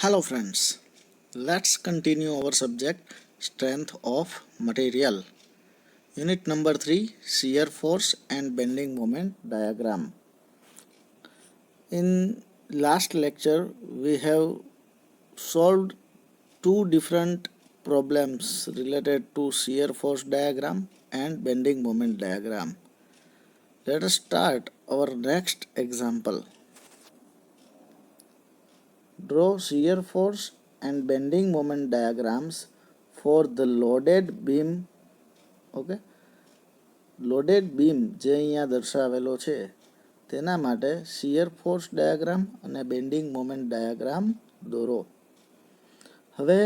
Hello friends, let's continue our subject strength of material. Unit number 3, shear force and bending moment diagram. In last lecture we have solved two different problems related to shear force diagram and bending moment diagram. Let us start our next example. Draw shear force and bending moment diagrams for the loaded beam. Okay, loaded beam જે અહીંયા દર્શાવેલો છે તેના માટે shear force diagram અને bending moment diagram દોરો. હવે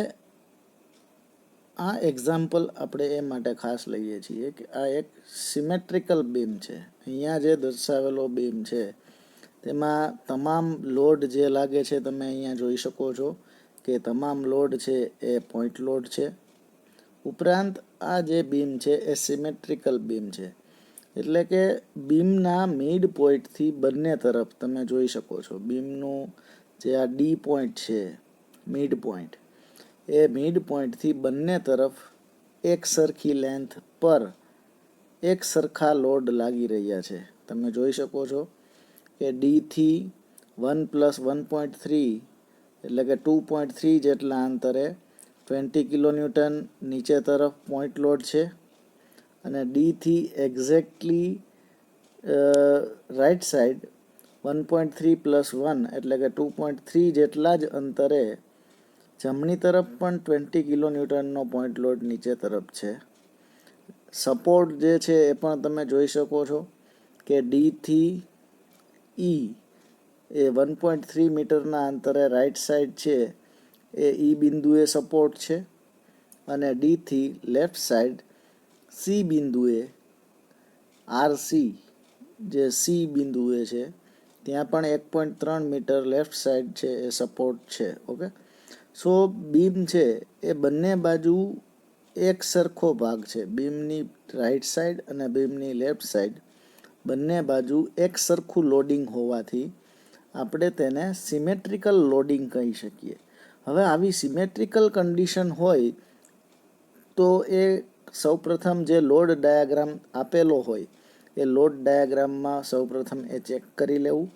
આ example આપણે એ માટે ખાસ લઈએ છીએ કે આ એક સિમેટ્રિકલ બીમ છે. અહીંયા જે દર્શાવેલો બીમ છે તેમાં તમામ લોડ જે લાગે છે તમે અહીંયા જોઈ શકો છો કે તમામ લોડ છે એ પોઈન્ટ લોડ છે. ઉપરાંત આ જે બીમ છે એ સિમેટ્રિકલ બીમ છે, એટલે કે બીમના મિડ પોઈન્ટથી બંને તરફ તમે જોઈ શકો છો બીમનું જે આ ડી પોઈન્ટ છે મિડ પોઈન્ટ, એ મિડ પોઈન્ટથી બંને તરફ એક સરખી લેન્થ પર એક સરખા લોડ લાગી રહ્યા છે. તમે જોઈ શકો છો કે ડીથી 1+1.3 એટલે કે 2.3 જેટલા અંતરે 20 કિલોન્યુટન નીચે તરફ પોઈન્ટ લોડ છે અને ડીથી એક્ઝેક્ટલી રાઇટ સાઈડ 1.3+1 એટલે કે 2.3 જેટલા જ અંતરે જમણી તરફ પણ 20 કિલોન્યુટનનો પોઈન્ટ લોડ નીચે તરફ છે. સપોર્ટ જે છે એ પણ તમે જોઈ શકો છો કે ડીથી ઈ એ 1.3 મીટરના અંતરે રાઇટ સાઈડ છે એ ઈ બિંદુએ સપોર્ટ છે અને ડીથી લેફ્ટ સાઈડ સી બિંદુએ આરસી જે સી બિંદુએ છે ત્યાં પણ 1.3 મીટર લેફ્ટ સાઈડ છે એ સપોર્ટ છે. ઓકે, સો બીમ છે એ બંને બાજુ એક સરખો ભાગ છે. બીમની રાઇટ સાઈડ અને બીમની લેફ્ટ સાઈડ બંને બાજુ એક સરખું લોડિંગ હોવાથી આપણે તેને સિમેટ્રિકલ લોડિંગ કહી શકીએ. હવે આવી સિમેટ્રિકલ કન્ડિશન હોય તો એ સૌપ્રથમ જે લોડ ડાયાગ્રામ આપેલો હોય એ લોડ ડાયાગ્રામમાં સૌપ્રથમ એ ચેક કરી લેવું.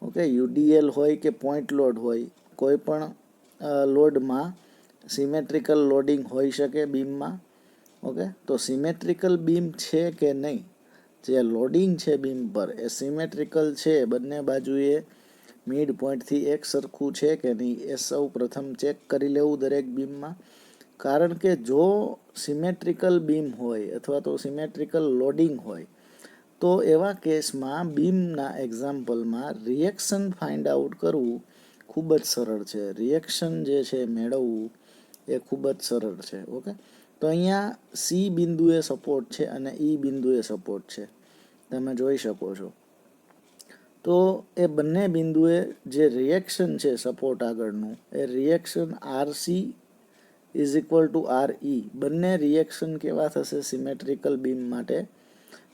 ઓકે, યુડીએલ હોય કે પોઈન્ટ લોડ હોય, કોઈ પણ લોડમાં સિમેટ્રિકલ લોડિંગ હોઈ શકે બીમમાં. ઓકે, તો સિમેટ્રિકલ બીમ છે કે નહીં, જે લોડિંગ છે બીમ પર એ સિમેટ્રિકલ છે, બંને બાજુએ મિડ પોઈન્ટથી એક સરખું છે કે નહીં એ સૌ પ્રથમ ચેક કરી લેવું દરેક બીમમાં. કારણ કે જો સિમેટ્રિકલ બીમ હોય અથવા તો સિમેટ્રિકલ લોડિંગ હોય તો એવા કેસમાં બીમના એક્ઝામ્પલમાં રિએક્શન ફાઇન્ડ આઉટ કરવું ખૂબ જ સરળ છે. રિએક્શન જે છે મેળવવું એ ખૂબ જ સરળ છે. ઓકે, તો અહીંયા સી બિંદુએ સપોર્ટ છે અને ઈ બિંદુએ સપોર્ટ છે, તમે જોઈ શકો છો. તો એ બંને બિંદુએ જે રિએક્શન છે સપોર્ટ આગળનું એ reaction RC is equal to R E. બંને રિએક્શન કેવા થશે સિમેટ્રિકલ બીમ માટે?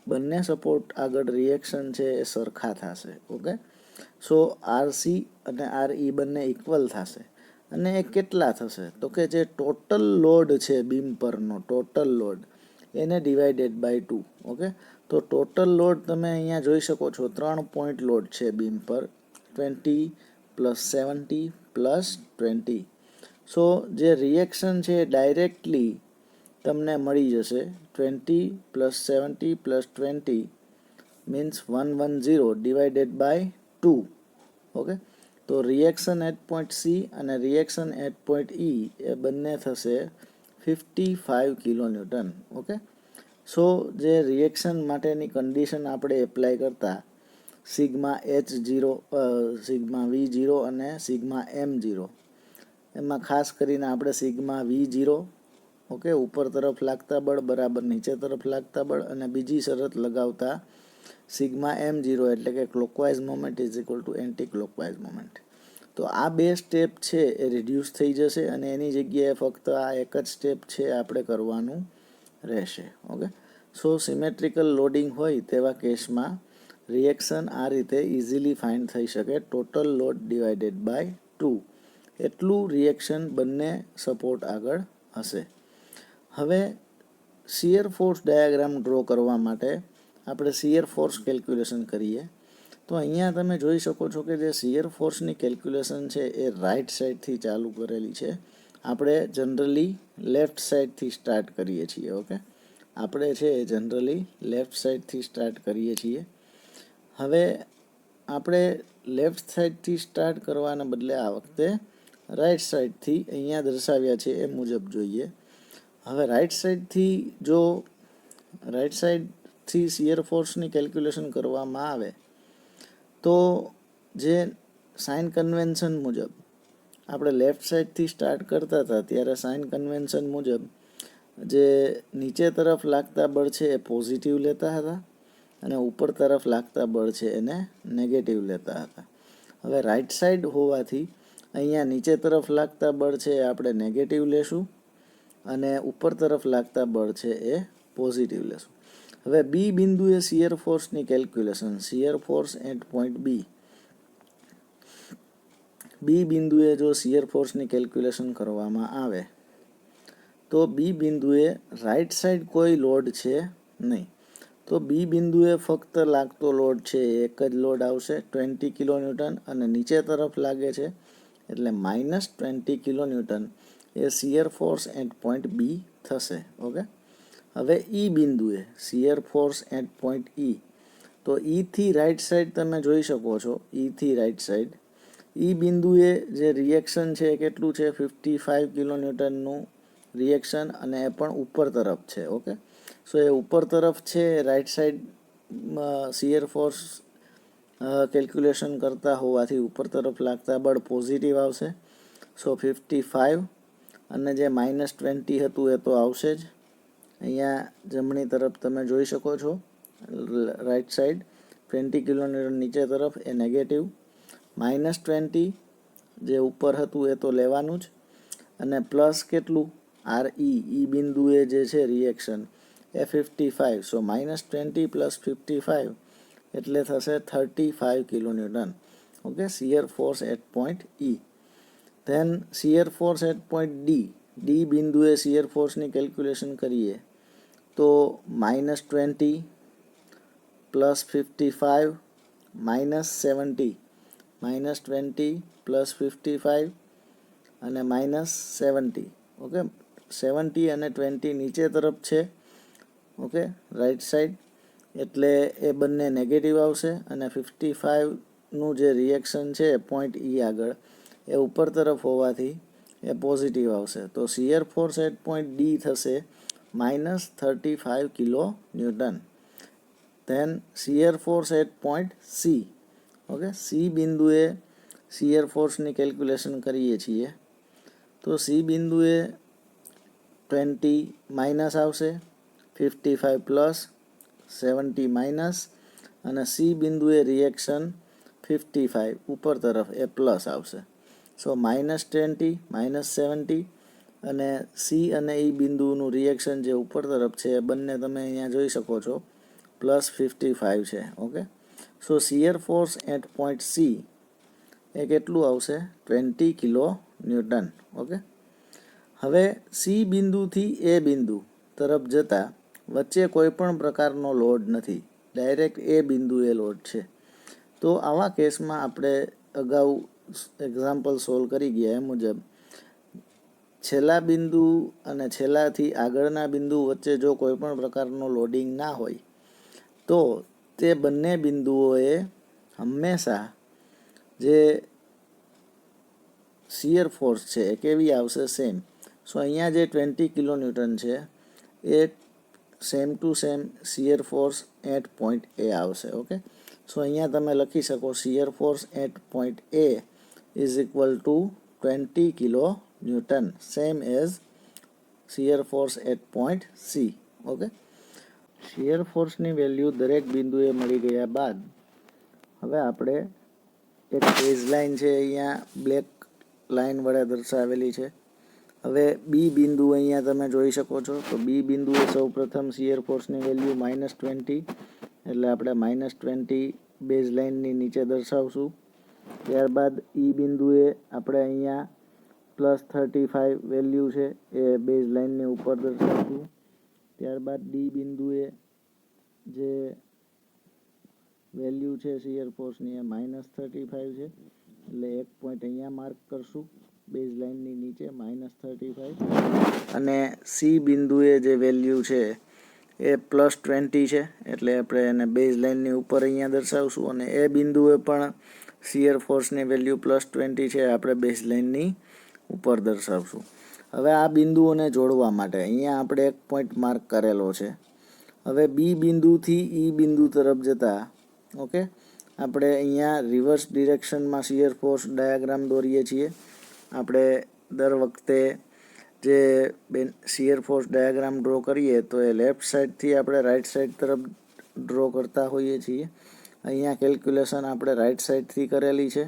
બંને સપોર્ટ આગળ રિએક્શન છે એ સરખા થશે. ઓકે, સો આરસી અને આર ઈ બંને ઇક્વલ થશે. અને એ કેટલા થશે તો કે જે ટોટલ લોડ છે બીમ પરનો ટોટલ લોડ એને ડિવાઇડેડ બાય 2. ઓકે, તો ટોટલ લોડ તમે અહીંયા જોઈ શકો છો 3 પોઈન્ટ લોડ છે બીમ પર, 20 + 70 + 20. સો જે રિએક્શન છે એ ડાયરેક્ટલી તમને મળી જશે 20 + 70 + 20 મીન્સ 110 ડિવાઇડેડ બાય 2. ઓકે, તો રિએક્શન એટ પોઈન્ટ સી અને રિએક્શન એટ પોઈન્ટ ઈ એ બંને થશે 55 કિલોન્યુટન. ઓકે, સો જે રિએક્શન માટેની કન્ડિશન આપણે એપ્લાય કરતા સિગ્મા H0, સિગ્મા V0 અને સિગ્મા M0, એમાં ખાસ કરીને આપણે સિગ્મા V0 ઓકે ઉપર તરફ લાગતા બળ બરાબર નીચે તરફ લાગતા બળ અને બીજી શરત લગાવતા સિગ્મા M0 એટલે કે clockwise moment is equal two anti clockwise moment. તો આ બે સ્ટેપ છે એ રિડ્યુસ થઈ જશે અને એની જગ્યાએ ફક્ત આ એક જ સ્ટેપ છે આપણે કરવાનું રહેશે. ઓકે, સો સિમેટ્રિકલ લોડિંગ હોય તેવા કેસમાં રિએક્શન આ રીતે ઇઝીલી ફાઇન્ડ થઈ શકે ટોટલ લોડ ડિવાઇડેડ બાય 2. એટલું રિએક્શન બંને સપોર્ટ આગળ હશે. હવે શિયર ફોર્સ ડાયાગ્રામ ડ્રો કરવા માટે આપણે શિયર ફોર્સ કેલ્ક્યુલેશન કરીએ. તો અહીંયા તમે જોઈ શકો છો કે જે શિયર ફોર્સની કેલ્ક્યુલેશન છે એ રાઇટ સાઈડથી ચાલુ કરેલી છે. આપણે જનરલી લેફ્ટ સાઈડથી સ્ટાર્ટ કરીએ છીએ. ઓકે, આપણે છે જનરલી લેફ્ટ સાઈડથી સ્ટાર્ટ કરીએ છીએ. હવે આપણે લેફ્ટ સાઈડથી સ્ટાર્ટ કરવાના બદલે આ વખતે રાઇટ સાઈડથી અહીંયા દર્શાવ્યા છે એ મુજબ જોઈએ. હવે રાઇટ સાઈડથી શિયર ફોર્સની કેલ્ક્યુલેશન કરવામાં આવે તો જે સાઇન કન્વેન્શન મુજબ આપણે લેફ્ટ સાઈડથી સ્ટાર્ટ કરતા હતા ત્યારે સાઇન કન્વેન્શન મુજબ જે નીચે તરફ લાગતા બળ છે એ પોઝિટિવ લેતા હતા અને ઉપર તરફ લાગતા બળ છે એને નેગેટિવ લેતા હતા. હવે રાઇટ સાઈડ હોવાથી અહીંયા નીચે તરફ લાગતા બળ છે એ આપણે નેગેટિવ લેશું અને ઉપર તરફ લાગતા બળ છે એ પોઝિટિવ લેશું. હવે બી બિંદુએ શિયર ફોર્સની calculation, shear force at point B બિંદુએ જો શિયર ફોર્સની કેલ્ક્યુલેશન કરવામાં આવે તો બી બિંદુએ રાઇટ સાઈડ કોઈ લોડ છે નહીં. તો બી બિંદુએ ફક્ત લાગતો લોડ છે એક જ લોડ આવશે 20 કિલોન્યુટન અને નીચે તરફ લાગે છે એટલે -20 kilonewton A shear force at point બી થશે. ઓકે, હવે ઈ બિંદુએ શિયર ફોર્સ એટ પોઈન્ટ ઈ, તો ઈથી રાઇટ સાઈડ તમે જોઈ શકો છો. ઈથી રાઇટ સાઈડ ઈ બિંદુએ જે રિએક્શન છે એ કેટલું છે 55 કિલોન્યુટનનું રિએક્શન અને એ પણ ઉપર તરફ છે. ઓકે, સો એ ઉપર તરફ છે. Right side shear force calculation કરતા હોવાથી ઉપર તરફ લાગતા બળ પોઝિટિવ આવશે. સો 55 અને જે -20 હતું એ તો આવશે જ. અહીંયા જમણી તરફ તમે જોઈ શકો છો રાઇટ સાઈડ 20 કિલોન્યુટન નીચે તરફ એ નેગેટિવ, -20 જે ઉપર હતું એ તો લેવાનું જ અને પ્લસ કેટલું ઈ બિંદુએ જે છે રિએક્શન એ 55. સો -20 + 55 એટલે થશે 35 kilonewton. Okay, shear force at point E. Then shear force at point D બિંદુએ શિયર ફોર્સની કેલ્ક્યુલેશન કરીએ તો -20 + 55 -70, -20 + 55 અને -70. ઓકે, 70 અને 20 નીચે તરફ છે. ઓકે, રાઇટ સાઈડ એટલે એ બંને નેગેટિવ આવશે અને 55નું જે રિએક્શન છે પોઈન્ટ ઈ આગળ એ ઉપર તરફ હોવાથી એ પોઝિટિવ આવશે. તો shear force at point D થશે -35 kilonewton. Then shear force at point C. Okay, C બિંદુએ શિયર ફોર્સની કેલ્ક્યુલેશન કરીએ છીએ તો સી બિંદુએ 20 માઇનસ આવશે, 55 પ્લસ, 70 માઇનસ અને સી બિંદુએ રિએક્શન 55 ઉપર તરફ એ પ્લસ આવશે. સો -20 -70 અને સી અને ઈ બિંદુનું રિએક્શન જે ઉપર તરફ છે એ બંને તમે અહીંયા જોઈ શકો છો +55 છે. Okay, so shear force at point C એ કેટલું આવશે 20 કિલો ન્યૂટન. ઓકે, હવે સી બિંદુથી એ બિંદુ તરફ જતા વચ્ચે કોઈ પણ પ્રકારનો લોડ નથી, ડાયરેક્ટ એ બિંદુએ લોડ છે. તો આવા કેસમાં આપણે અગાઉ એક્ઝામ્પલ સોલ્વ કરી ગયા એ મુજબ છેલ્લા બિંદુ અને છેલ્લાથી આગળના બિંદુ વચ્ચે જો કોઈ પણ પ્રકારનો લોડિંગ ના હોય તો તે બંને બિંદુઓએ હંમેશા જે શિયર ફોર્સ છે એ કેવી આવશે સેમ. સો અહીંયા જે 20 કિલોન્યુટન છે એ same to same shear force at point A આવશે. ઓકે, સો અહીંયા તમે લખી શકો shear force at point A is equal to 20 kilo newton, same as shear force at point C. Okay, shear ફોર્સની વેલ્યુ દરેક બિંદુએ મળી ગયા બાદ હવે આપણે એક બેઝ લાઇન છે અહીંયા બ્લેક લાઇન વડે દર્શાવેલી છે. હવે બી બિંદુ અહીંયા તમે જોઈ શકો છો. તો બી બિંદુએ સૌ પ્રથમ શિયર ફોર્સની વેલ્યુ -20 એટલે આપણે -20 બેઝ લાઇનની નીચે દર્શાવશું. ત્યારબાદ ઈ બિંદુએ આપણે અહીંયા +35 વેલ્યુ છે એ બેઝ લાઇનની ઉપર દર્શાવશું. ત્યારબાદ ડી બિંદુએ જે વેલ્યુ છે શિયર ફોર્સની એ -35 છે, એટલે એક પોઈન્ટ અહીંયા માર્ક કરશું બેઝ લાઇનની નીચે -35. અને સી બિંદુએ જે વેલ્યુ છે એ +20 છે, એટલે આપણે એને બેઝ લાઇનની ઉપર અહીંયા દર્શાવશું. અને એ બિંદુએ પણ શિયર ફોર્સની વેલ્યુ +20 છે, આપણે બેઝ લાઇનની ઉપર દર્શાવશું. હવે આ બિંદુઓને જોડવા માટે અહીંયા આપણે એક પોઈન્ટ માર્ક કરેલો છે. હવે બી બિંદુથી ઈ બિંદુ તરફ જતા આપણે અહીંયા રિવર્સ ડિરેક્શનમાં શિયર ફોર્સ ડાયાગ્રામ દોરીએ છીએ. આપણે દર વખતે જે શિયર ફોર્સ ડાયાગ્રામ ડ્રો કરીએ તો એ લેફ્ટ સાઈડથી આપણે રાઈટ સાઈડ તરફ ડ્રો કરતા હોઈએ છીએ. અહીંયા કેલ્ક્યુલેશન આપણે રાઈટ સાઈડથી કરેલી છે,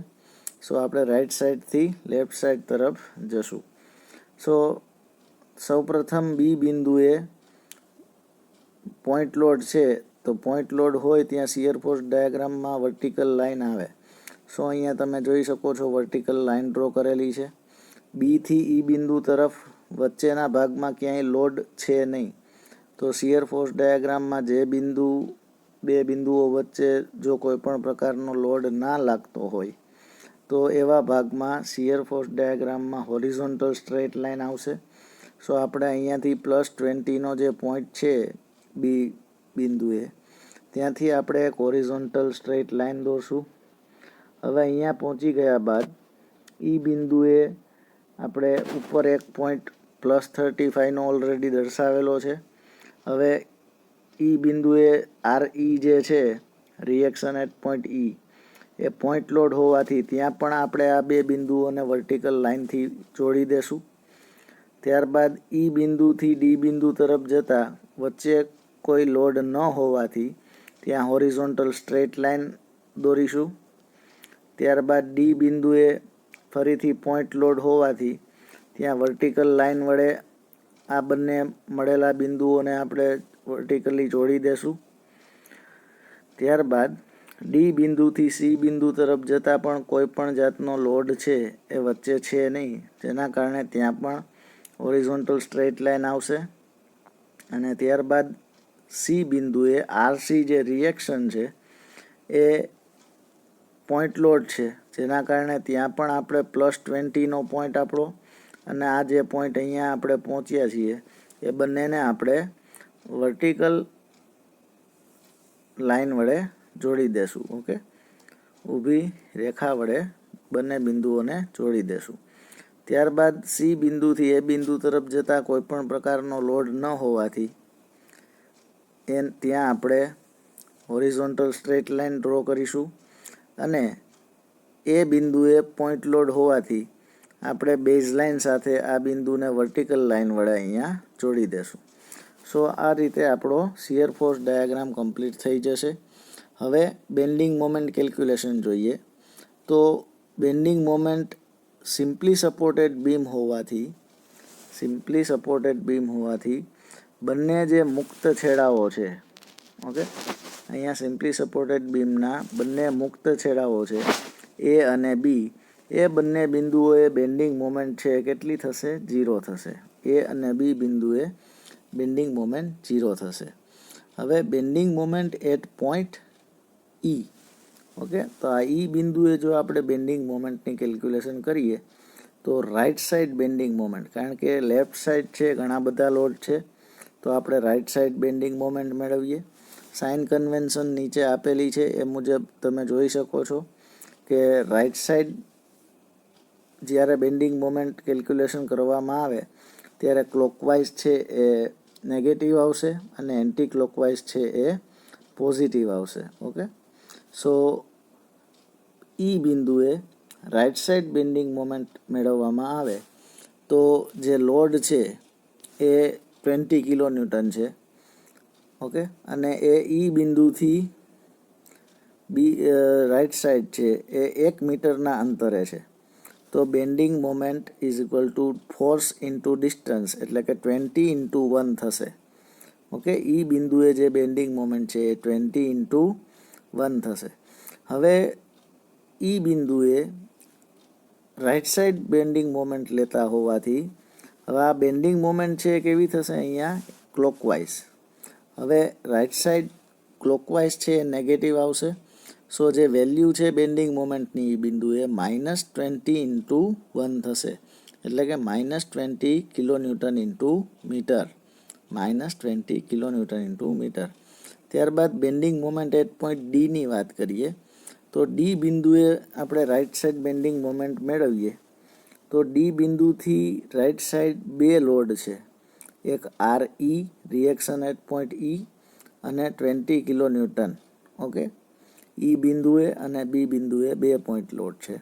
સો આપણે રાઈટ સાઈડથી લેફ્ટ સાઈડ તરફ જશું. સો સૌપ્રથમ બી બિંદુએ પોઈન્ટ લોડ છે, તો પોઈન્ટ લોડ હોય ત્યાં શિયર ફોર્સ ડાયાગ્રામમાં વર્ટિકલ લાઇન આવે. સો અહીંયા તમે જોઈ શકો છો વર્ટિકલ લાઇન ડ્રો કરેલી છે. બીથી ઈ બિંદુ તરફ વચ્ચેના ભાગમાં ક્યાંય લોડ છે નહીં, તો શિયર ફોર્સ ડાયાગ્રામમાં જે બે બિંદુઓ વચ્ચે જો કોઈ પણ પ્રકારનો લોડ ના લાગતો હોય તો એવા ભાગમાં શિયર ફોર્સ ડાયાગ્રામમાં હોરિઝોન્ટલ સ્ટ્રેટ લાઇન આવશે. સો આપણે અહીંયાથી +20નો જે પોઈન્ટ છે બી બિંદુએ, ત્યાંથી આપણે એક હોરિઝોન્ટલ સ્ટ્રેટ લાઇન દોરશું. હવે અહીંયા પહોંચી ગયા બાદ ઈ બિંદુએ આપણે ઉપર એક પોઈન્ટ +35નો ઓલરેડી દર્શાવેલો છે. હવે ઈ બિંદુએ RE જે છે reaction at point E, A point load હોવાથી ત્યાં પણ આપણે આ બે બિંદુઓને વર્ટિકલ લાઇનથી જોડી દેશું. ત્યારબાદ ઈ બિંદુથી ડી બિંદુ તરફ જતા વચ્ચે કોઈ લોડ ન હોવાથી ત્યાં હોરિઝોન્ટલ સ્ટ્રેટ લાઇન દોરીશું. ત્યારબાદ ડી બિંદુએ ફરીથી પોઈન્ટ લોડ હોવાથી ત્યાં વર્ટિકલ લાઇન વડે આ બંને મળેલા બિંદુઓને આપણે વર્ટિકલી જોડી દેશું. ત્યારબાદ ડી બિંદુથી સી બિંદુ તરફ જતાં પણ કોઈ પણ જાતનો લોડ છે એ વચ્ચે છે નહીં, જેના કારણે ત્યાં પણ હોરિઝોન્ટલ સ્ટ્રેટ લાઇન આવશે. અને ત્યારબાદ સી બિંદુએ RC જે રિએક્શન છે એ પોઈન્ટ લોડ છે, જેના કારણે ત્યાં પણ આપણે +20નો પોઈન્ટ આપણો અને આ જે પોઈન્ટ અહીંયા આપણે પહોંચ્યા છીએ એ બંનેને આપણે વર્ટિકલ લાઇન વડે જોડી દેશું. ઊભી રેખા વડે બંને બિંદુઓને જોડી દેશું. ત્યારબાદ સી બિંદુથી એ બિંદુ તરફ જતા કોઈ પણ પ્રકારનો લોડ ન હોવાથી ત્યાં આપણે હોરિઝોન્ટલ સ્ટ્રેટ લાઇન ડ્રો કરીશું. અને એ બિંદુએ પોઈન્ટ લોડ હોવાથી આપણે બેઝ લાઇન સાથે આ બિંદુને વર્ટિકલ લાઇન વડે અહીંયા જોડી દેશું. સો આ રીતે આપણો શિયર ફોર્સ ડાયાગ્રામ કમ્પ્લીટ થઈ જશે. હવે બેન્ડિંગ મોમેન્ટ કેલ્ક્યુલેશન જોઈએ. તો bending moment simply supported beam હોવાથી બંને જે મુક્ત છેડાઓ છે, અહીંયા સિમ્પલી સપોર્ટેડ બીમના બંને મુક્ત છેડાઓ છે એ અને બી, એ બંને બિંદુઓએ બેન્ડિંગ મોમેન્ટ છે કેટલી થશે? 0 થશે. એ અને બી બિંદુએ બેન્ડિંગ મોમેન્ટ 0 થશે. હવે બેન્ડિંગ મોમેન્ટ એટ પોઈન્ટ ઈ, તો આ ઈ બિંદુએ જો આપણે બેન્ડિંગ મોમેન્ટની કેલ્ક્યુલેશન કરીએ તો રાઈટ સાઈડ બેન્ડિંગ મોમેન્ટ, કારણ કે લેફ્ટ સાઈડ છે ઘણા બધા લોડ છે, તો આપણે રાઈટ સાઈડ બેન્ડિંગ મોમેન્ટ મેળવીએ. સાઇન કન્વેન્શન નીચે આપેલી છે એ મુજબ તમે જોઈ શકો છો કે રાઈટ સાઈડ જ્યારે બેન્ડિંગ મોમેન્ટ કેલ્ક્યુલેશન કરવામાં આવે ત્યારે ક્લોકવાઇઝ છે એ નેગેટિવ આવશે અને એન્ટી ક્લોકવાઇઝ છે એ પોઝિટિવ આવશે. સો ઈ બિંદુએ રાઈટ સાઈડ બેન્ડિંગ મોમેન્ટ મેળવવામાં આવે તો જે લોડ છે એ 20 કિલોન્યુટન છે. અને એ ઈ બિંદુથી રાઈટ સાઈડ છે એ 1 મીટરના અંતરે છે. તો bending moment is equal two force into distance, એટલે કે 20 × 1 થશે. ઈ બિંદુએ જે બેન્ડિંગ મોમેન્ટ છે એ 20 × 1 થશે. હવે ઈ બિંદુએ રાઇટ સાઈડ બેન્ડિંગ મોમેન્ટ લેતા હોવાથી હવે આ બેન્ડિંગ મોમેન્ટ છે કેવી થશે અહીંયા ક્લોકવાઇઝ. હવે રાઇટ સાઈડ ક્લોકવાઇઝ છે એ નેગેટિવ આવશે. સો જે વેલ્યુ છે બેન્ડિંગ મોમેન્ટની એ બિંદુએ -20 ઇન્ટુ 1 થશે, એટલે કે -20 kilonewton into metre, -20 kilonewton into metre. ત્યારબાદ બેન્ડિંગ મોમેન્ટ એટ પોઈન્ટ ડીની વાત કરીએ તો ડી બિંદુએ આપણે રાઇટ સાઈડ બેન્ડિંગ મોમેન્ટ મેળવીએ તો ડી બિંદુથી રાઇટ સાઈડ બે લોડ છે, એક RE reaction eight point E અને 20 કિલોન્યુટન. ઓકે, E બિંદુએ અને બી બિંદુએ 2 પોઈન્ટ લોડ છે.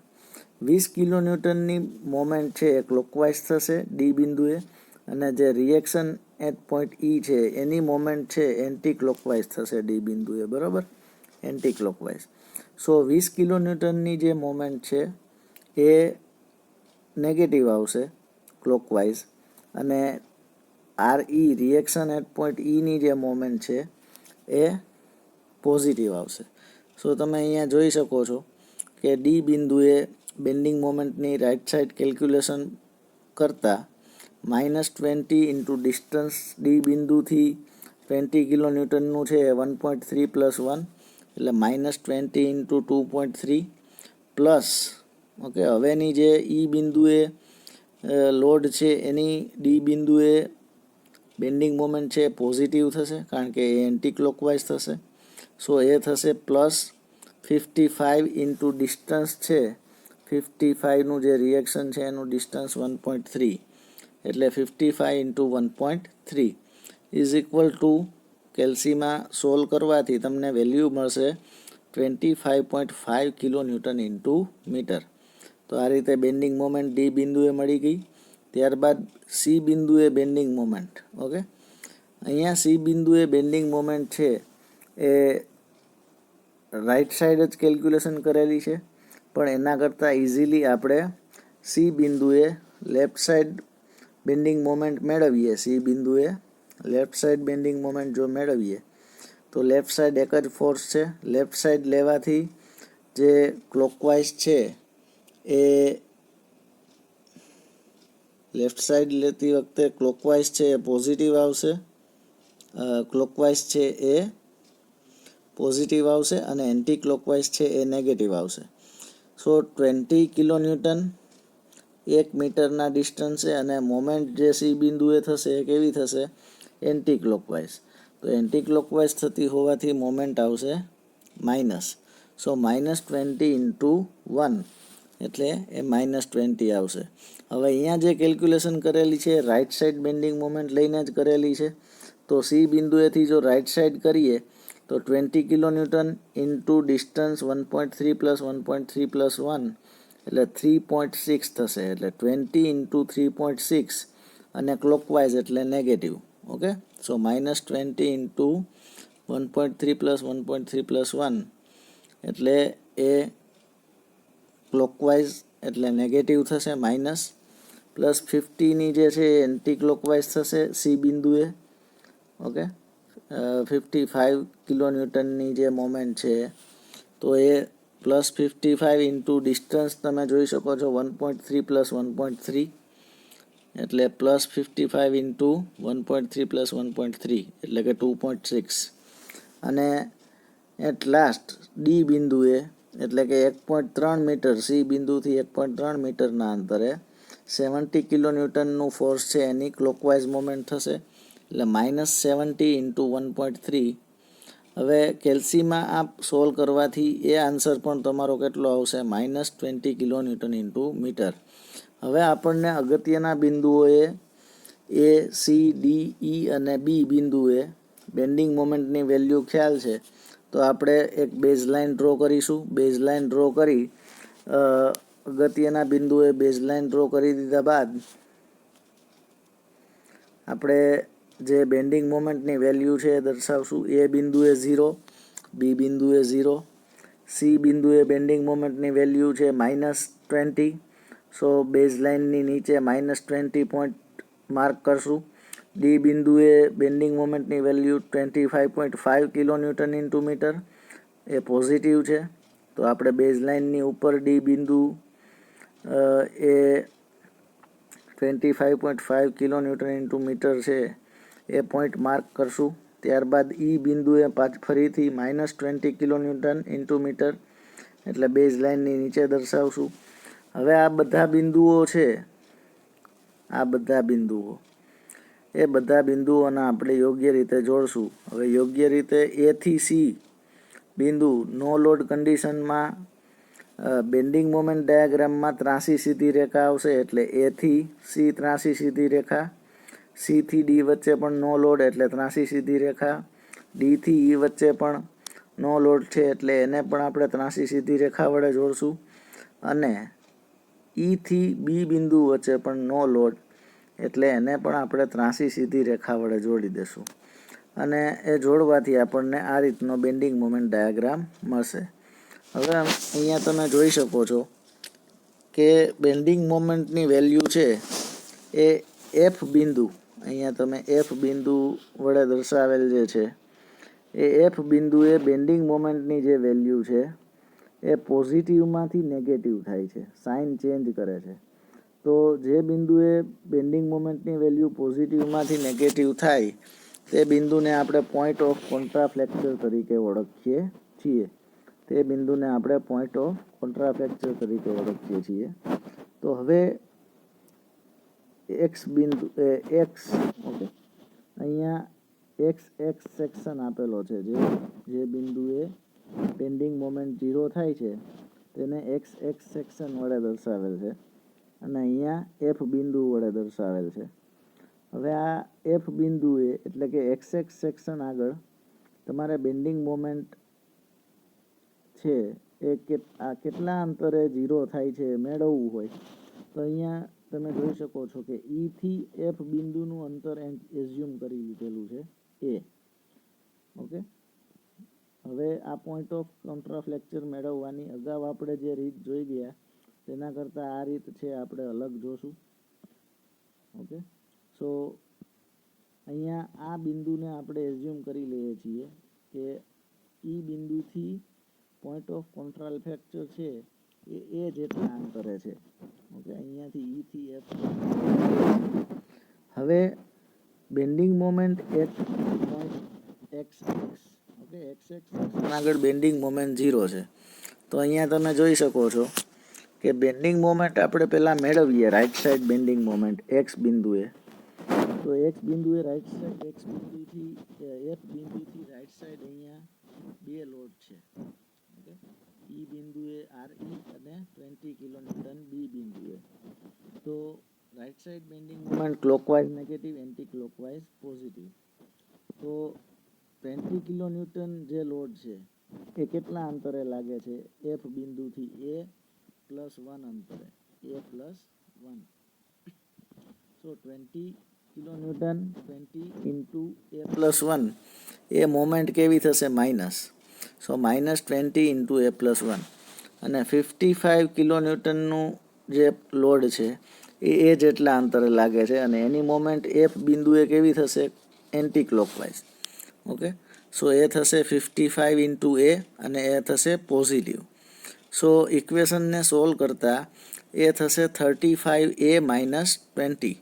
20 કિલોન્યુટનની મોમેન્ટ છે એ ક્લોકવાઇઝ થશે ડી બિંદુએ, અને જે રિએક્શન એટ પોઈન્ટ E છે એની મોમેન્ટ છે એન્ટી ક્લોકવાઇઝ થશે ડી બિંદુએ, બરાબર, એન્ટી ક્લોકવાઇઝ. સો 20 કિલોન્યુટનની જે મોમેન્ટ છે એ નેગેટિવ આવશે ક્લોકવાઇઝ, અને RE રિએક્શન એટ પોઈન્ટ Eની જે મોમેન્ટ છે એ પોઝિટિવ આવશે. સો તમે અહીંયા જોઈ શકો છો કે ડી બિંદુએ બેન્ડિંગ મોમેન્ટની રાઇટ સાઈડ કેલ્ક્યુલેશન કરતાં -20 ઇન્ટુ ડિસ્ટન્સ ડી બિંદુથી 20 કિલોન્યુટનનું છે એ 1.3 + 1 એટલે -20 ઇન્ટુ 2.3 પ્લસ, ઓકે, હવેની જે ઈ બિંદુએ લોડ છે એની ડી બિંદુએ બેન્ડિંગ મોમેન્ટ છે પોઝિટિવ થશે કારણ કે એ એન્ટી ક્લોકવાઇઝ થશે. સો એ થશે +55 ઇન્ટુ ડિસ્ટન્સ છે 55નું જે રિએક્શન છે એનું ડિસ્ટન્સ 1.3 એટલે 55 ઇન્ટુ 1.3 ઇઝ ઇક્વલ ટુ કેલ્સીમાં સોલ્વ કરવાથી તમને વેલ્યુ મળશે 25.5 કિલોન્યુટન ઇન્ટુ મીટર. તો આ રીતે બેન્ડિંગ મોમેન્ટ ડી બિંદુએ મળી ગઈ. ત્યારબાદ સી બિંદુએ બેન્ડિંગ મોમેન્ટ. ઓકે, અહીંયા સી બિંદુએ બેન્ડિંગ મોમેન્ટ છે એ રાઇટ સાઈડ જ કેલ્ક્યુલેશન કરેલી છે, પણ એના કરતાં ઇઝીલી આપણે સી બિંદુએ લેફ્ટ સાઈડ બેન્ડિંગ મોમેન્ટ મેળવીએ. સી બિંદુએ લેફ્ટ સાઈડ બેન્ડિંગ મોમેન્ટ જો મેળવીએ તો લેફ્ટ સાઈડ એક જ ફોર્સ છે. લેફ્ટ સાઈડ લેવાથી જે ક્લોકવાઇઝ છે એ લેફ્ટ સાઈડ લેતી વખતે ક્લોકવાઇઝ છે એ પોઝિટિવ આવશે, ક્લોકવાઇઝ છે એ પોઝિટિવ આવશે અને એન્ટી ક્લોકવાઇઝ છે એ નેગેટિવ આવશે. સો 20 કિલોન્યુટન 1 મીટરના ડિસ્ટન્સે અને મોમેન્ટ જે સી બિંદુએ થશે એ કેવી થશે એન્ટી ક્લોકવાઇઝ. તો એન્ટી ક્લોકવાઇઝ થતી હોવાથી મોમેન્ટ આવશે માઇનસ. સો -20 ઇન્ટુ 1 એટલે એ -20 આવશે. હવે અહીંયા જે કેલ્ક્યુલેશન કરેલી છે રાઇટ સાઈડ બેન્ડિંગ મોમેન્ટ લઈને જ કરેલી છે. તો સી બિંદુએથી જો રાઇટ સાઈડ કરીએ તો 20 કિલોન્યુટન ઇન્ટુ ડિસ્ટન્સ 1.3 + 1.3 + 1 એટલે 3.6 થશે. એટલે 20 ઇન્ટુ 3.6 અને ક્લોકવાઇઝ એટલે નેગેટિવ. ઓકે, સો -20 ઇન્ટુ 1.3 + 1.3 + 1 એટલે એ ક્લોકવાઇઝ એટલે નેગેટિવ થશે માઇનસ, +50ની જે છે એ એન્ટી ક્લોકવાઇઝ થશે સી બિંદુએ. ઓકે, 55 કિલોન્યુટનની જે મોમેન્ટ છે તો એ +55 ઇન્ટુ ડિસ્ટન્સ તમે જોઈ શકો છો 1.3 + 1.3 એટલે +55 ઇન્ટુ 1.3 + 1.3 એટલે કે 2.6 અને એટ લાસ્ટ ડી બિંદુએ એટલે કે 1.3 મીટર સી બિંદુથી 1.3 મીટરના અંતરે 70 કિલોન્યુટનનું ફોર્સ છે એની ક્લોકવાઇઝ મોમેન્ટ થશે એટલે -70 ઇન્ટુ 1.3. હવે કેલ્સીમાં આ સોલ્વ કરવાથી એ આન્સર પણ તમારો કેટલો આવશે -20 કિલોન્યુટન ઇન્ટુ મીટર. હવે આપણને અગત્યના બિંદુઓએ એ સી ડી ઈ અને બી બિંદુએ બેન્ડિંગ મોમેન્ટની વેલ્યુ ખ્યાલ છે તો આપણે એક બેઝ લાઇન ડ્રો કરીશું. બેઝ લાઇન ડ્રો કરી અગત્યના બિંદુએ બેઝ લાઇન ડ્રો કરી દીધા બાદ આપણે જે બેન્ડિંગ મોમેન્ટની વેલ્યુ છે એ દર્શાવશું. એ બિંદુએ 0, બી બિંદુએ 0, સી બિંદુએ બેન્ડિંગ મોમેન્ટની વેલ્યુ છે -20. સો બેઝ લાઇનની નીચે -20 પોઈન્ટ માર્ક કરશું. ડી બિંદુએ બેન્ડિંગ મોમેન્ટની વેલ્યુ 25.5 કિલોન્યુટન ઇન્ટુ મીટર એ પોઝિટિવ છે. તો આપણે બેઝ લાઇનની ઉપર ડી બિંદુ એ 25.5 કિલોન્યુટન ઇન્ટુ મીટર છે એ પોઈન્ટ માર્ક કરશું. ત્યારબાદ ઈ બિંદુએ ફરીથી -20 કિલોન્યુટન ઇન્ટુ મીટર એટલે બેઝ લાઇનની નીચે દર્શાવશું. હવે આ બધા બિંદુઓ છે, આ બધા બિંદુઓ, એ બધા બિંદુઓના આપણે યોગ્ય રીતે જોડશું. હવે યોગ્ય રીતે એ થી સી બિંદુ નો લોડ કન્ડિશનમાં બેન્ડિંગ મોમેન્ટ ડાયાગ્રામમાં ત્રાસી સીધી રેખા આવશે એટલે એ થી સી ત્રાસી સીધી રેખા, સી થી ડી વચ્ચે પણ નો લોડ એટલે ત્રાસી સીધી રેખા, ડી થી ઈ વચ્ચે પણ નો લોડ છે એટલે એને પણ આપણે ત્રાસી સીધી રેખા વડે જોડશું. અને ઈ થી બી બિંદુ વચ્ચે પણ નો લોડ એટલે એને પણ આપણે ત્રાસી સીધી રેખા વડે જોડી દેશું. અને એ જોડવાથી આપણને આ રીતનો બેન્ડિંગ મોમેન્ટ ડાયાગ્રામ મળશે. હવે અહીંયા તમે જોઈ શકો છો કે બેન્ડિંગ મોમેન્ટની વેલ્યુ છે એ એફ બિંદુ, અહીંયા તમે એફ બિંદુ વડે દર્શાવેલ જે છે એ એફ બિંદુએ બેન્ડિંગ મોમેન્ટની જે વેલ્યુ છે એ પોઝિટિવમાંથી નેગેટિવ થાય છે, સાઇન ચેન્જ કરે છે. તો જે બિંદુએ બેન્ડિંગ મોમેન્ટની વેલ્યુ પોઝિટિવમાંથી નેગેટિવ થાય તે બિંદુને આપણે પોઈન્ટ ઓફ કોન્ટ્રાફ્લેક્ચર તરીકે ઓળખીએ છીએ. તે બિંદુને આપણે પોઈન્ટ ઓફ કોન્ટ્રાફ્લેક્ચર તરીકે ઓળખીએ છીએ. તો હવે એક્સ બિંદુ એક્સ, ઓકે, અહીંયા એક્સ સેક્શન આપેલો છે. જે બિંદુએ બેન્ડિંગ મોમેન્ટ 0 થાય છે તેને એક્સ સેક્શન વડે દર્શાવેલ છે અને અહીંયા એફ બિંદુ વડે દર્શાવેલ છે. હવે આ એફ બિંદુએ એટલે કે એક્સ સેક્શન આગળ તમારે બેન્ડિંગ મોમેન્ટ છે એ કેટલા અંતરે 0 થાય છે મેળવવું હોય તો અહીંયા તમે જોઈ શકો છો કે ઈ થી એફ બિંદુનું અંતર એઝ્યુમ કરી લીધેલું છે એ. ઓકે, હવે આ પોઈન્ટ ઓફ કોન્ટ્રાફ્લેક્ચર મેળવવાની અગાઉ આપણે જે રીત જોઈ ગયા તેના કરતાં આ રીત છે આપણે અલગ જોશું. ઓકે, સો અહીંયા આ બિંદુને આપણે એઝ્યુમ કરી લઈએ છીએ કે ઈ બિંદુથી પોઈન્ટ ઓફ કોન્ટ્રાફ્લેક્ચર છે એ જેટલા અંતરે છે. ઓકે, અહીંયાથી ઈ થી એફ. હવે બેન્ડિંગ મોમેન્ટ એક્સ આગળ બેન્ડિંગ મોમેન્ટ 0 છે. તો અહીંયા તમે જોઈ શકો છો કે બેન્ડિંગ મોમેન્ટ આપણે પહેલાં મેળવીએ right side bending moment x બિંદુએ. તો એક્સ બિંદુએ રાઈટ સાઈડ એફ બિંદુથી રાઈટ સાઈડ અહીંયા બે લોડ છે. ઓકે, ઈ બિંદુએ આરઈ અને 20 કિલોન્યુટન બી બિંદુએ. તો right side bending moment clockwise negative, anti clockwise positive. તો 20 કિલોન્યુટન જે લોડ છે એ કેટલા અંતરે લાગે છે એફ બિંદુથી એ +1 અંતરે, A+1. સો 20 કિલોન્યુટન 20 ઇન્ટુ A+1 એ મોમેન્ટ કેવી થશે માઇનસ. સો -20 ઇન્ટુ A+1 અને 55 કિલોન્યુટનનું જે લોડ છે એ જેટલા અંતરે લાગે છે અને એની મોમેન્ટ એફ બિંદુએ કેવી થશે એન્ટી ક્લોકવાઇઝ. ઓકે, સો એ થશે 55 ઇન્ટુ એ અને એ થશે પોઝિટિવ. સો ઇક્વેશનને સોલ્વ કરતાં એ થશે 35A - 20.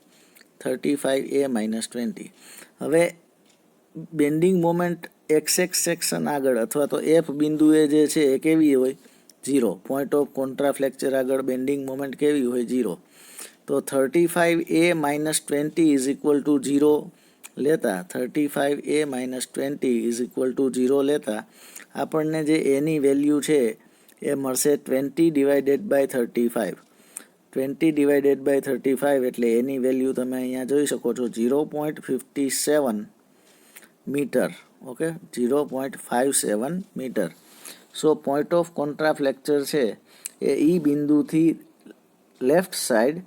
હવે બેન્ડિંગ મોમેન્ટ એક્સ સેક્શન આગળ અથવા તો એફ બિંદુએ જે છે એ કેવી હોય 0. પોઈન્ટ ઓફ કોન્ટ્રાફ્લેક્ચર આગળ બેન્ડિંગ મોમેન્ટ કેવી હોય 0. તો 35A - 20 ઇઝ ઇક્વલ ટુ 0 લેતા 35A - 20 ઇઝ ઇક્વલ ટુ 0 લેતા આપણને જે એની વેલ્યુ છે એ મળશે 20/35. 20/35 એટલે એની વેલ્યુ તમે અહીંયા જોઈ શકો છો 0.57 metre. Okay, 0.57 metre. So point of contraflexure છે એ ઈ બિંદુથી લેફ્ટ સાઈડ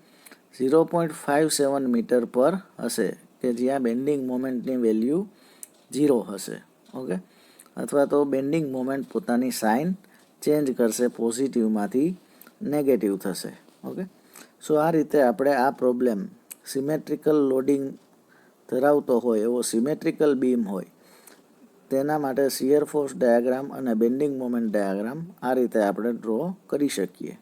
0.57 મીટર પર હશે કે જ્યાં બેન્ડિંગ મોમેન્ટની વેલ્યુ 0 હશે. ઓકે, અથવા તો બેન્ડિંગ મોમેન્ટ પોતાની સાઇન ચેન્જ કરશે, પોઝિટિવમાંથી નેગેટિવ થશે. ઓકે, સો આ રીતે આપણે આ પ્રોબ્લેમ સિમેટ્રિકલ લોડિંગ ધરાવતો હોય એવો સિમેટ્રિકલ બીમ હોય તેના માટે શિયર ફોર્સ ડાયાગ્રામ અને બેન્ડિંગ મોમેન્ટ ડાયાગ્રામ આ રીતે આપણે ડ્રો કરી શકીએ.